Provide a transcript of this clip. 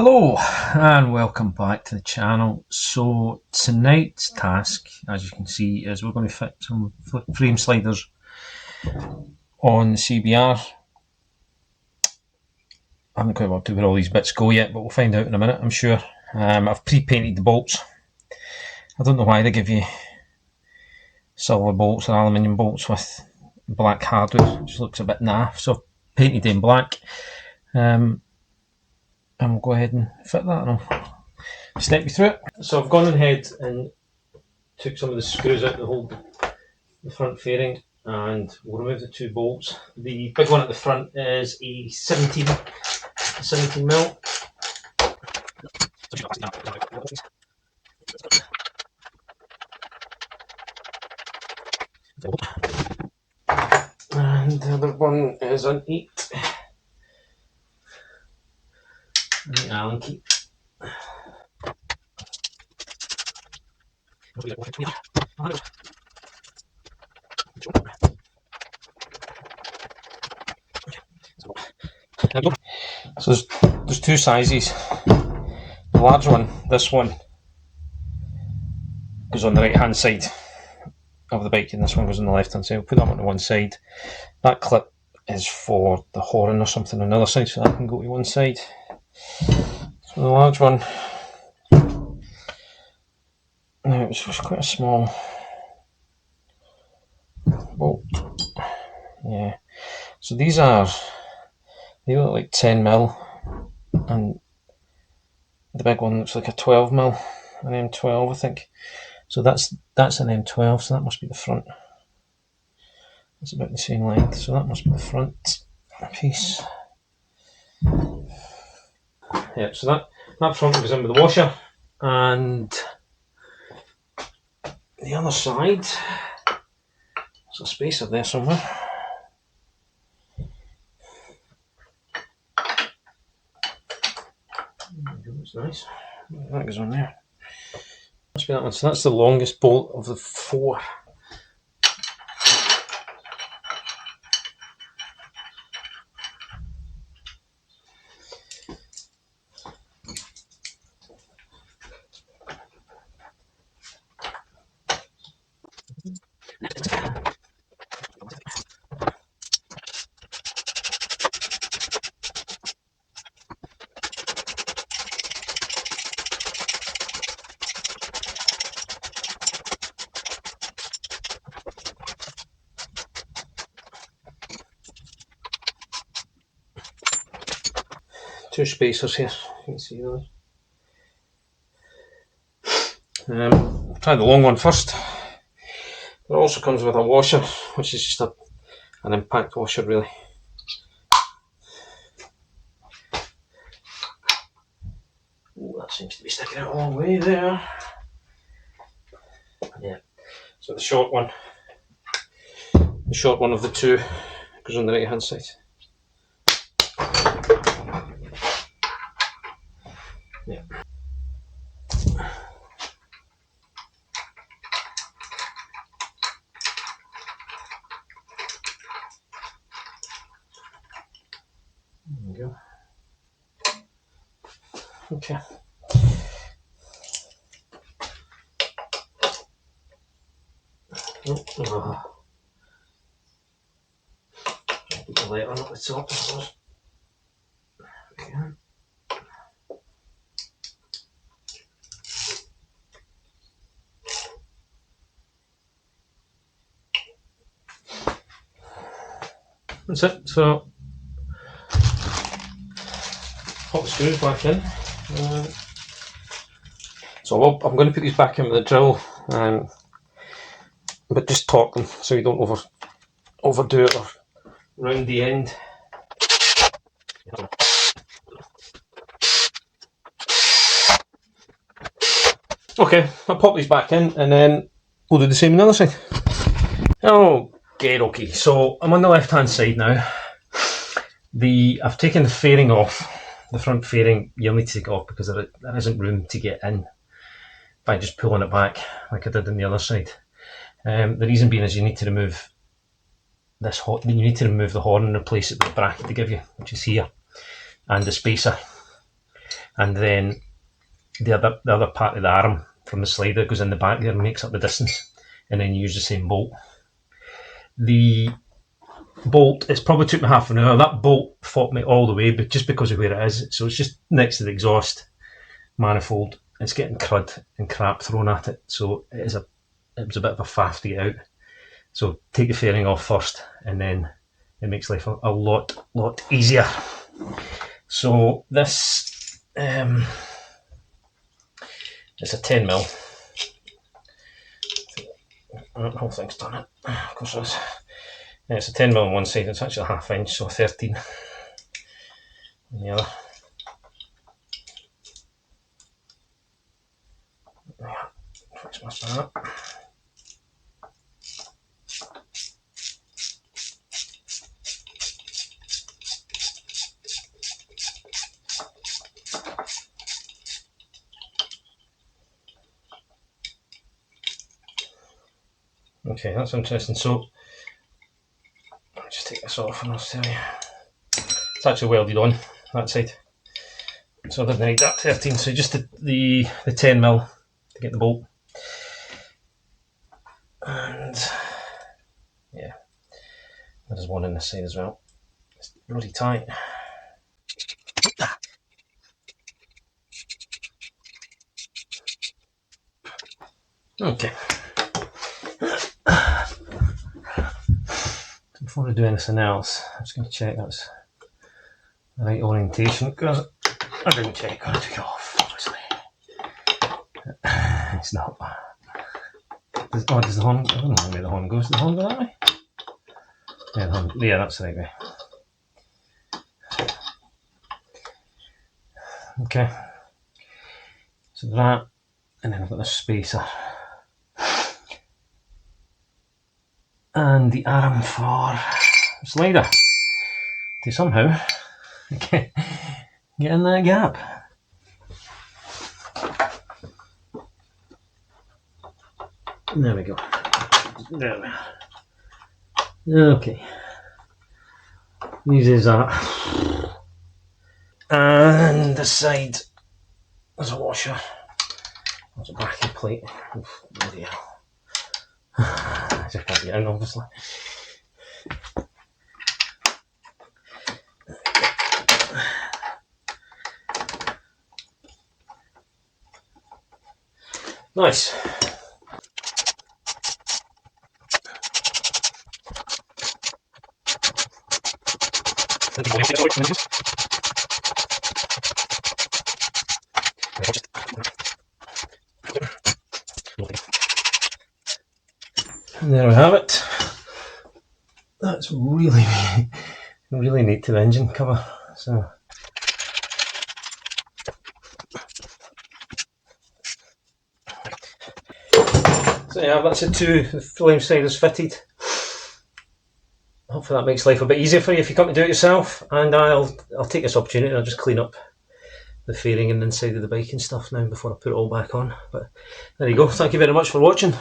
Hello and welcome back to the channel. So tonight's task, as you can see, is we're going to fit some frame sliders on the CBR. I haven't quite worked out where all these bits go yet, but we'll find out in a minute, I'm sure. I've pre-painted the bolts. I don't know why they give you silver bolts or aluminium bolts with black hardware. It just looks a bit naff, so I've painted them black. And we'll go ahead and fit that and I'll step you through it. So I've gone ahead and took some of the screws out to hold the front fairing, and we'll remove the two bolts. The big one at the front is a 17 mil. And the other one is an 8. And the Allen key. So there's two sizes. The large one, this one, goes on the right hand side of the bike, and this one goes on the left hand side. I'll put that one to one side. That clip is for the horn or something on the other side, so that can go to one side. So the large one, now it's quite a small bolt. Yeah. So they look like 10 mil, and the big one looks like a 12 mil, an M12 I think. So that's an M12, so that must be the front. It's about the same length, so that must be the front piece. Yeah, so that front goes in with the washer, and the other side, there's a spacer there somewhere. That's nice. That goes on there. Must be that one. So that's the longest bolt of the 4. Two spacers here, you can see those. I'll try the long one first. It also comes with a washer, which is just an impact washer really. Ooh, that seems to be sticking out a long way there. Yeah, so the short one of the two goes on the right hand side. Yeah. There we go. Okay. Put the light on at the top. Okay. That's it. So pop the screws back in. So I'm going to put these back in with a drill, but just torque them so you don't overdo it or round the end. Okay, I'll pop these back in and then we'll do the same on the other side. Okay, so I'm on the left hand side now. I've taken the fairing off. The front fairing, you'll need to take it off because there isn't room to get in by just pulling it back like I did on the other side. The reason being is you need to remove the horn and replace it with the bracket they give you, which is here, and the spacer. and then the other part of the arm from the slider goes in the back there and makes up the distance, and then you use the same bolt. The bolt, it's probably took me half an hour. That bolt fought me all the way, but just because of where it is. So it's just next to the exhaust manifold. It's getting crud and crap thrown at it, so it was a bit of a faff to get out. So take the fairing off first, and then it makes life a lot easier. So this it's a 10mm. The whole thing's done it. Of course it is. Yeah, it's a 10mm on one side. It's actually a 1/2 inch, so 13 on the other. Yeah, fix my that. Okay, that's interesting. So I'll just take this off and I'll tell you. It's actually welded on that side, so I didn't need that 13. So just the 10mm to get the bolt, and yeah, there's one in this side as well. It's really tight. Okay. Before I do anything else, I'm just going to check that's the right orientation, because I didn't check when I took it off, obviously. It's not. Does the horn? I don't know where the horn goes. Does the horn go that way? Yeah, the horn, yeah, that's the right way. Okay. So that, and then I've got the spacer. And the arm for slider to somehow get in that gap. There we go. There we are. Okay. Uses that. And the side, there's a washer. There's a backing plate. Oof, bloody hell. I just can't get in, obviously. Nice. And there we have it. That's really neat to the engine cover. So yeah, that's it too. The flame side is fitted. Hopefully that makes life a bit easier for you if you come to do it yourself. And I'll take this opportunity and I'll just clean up the fairing and inside of the bike and stuff now before I put it all back on. But there you go. Thank you very much for watching.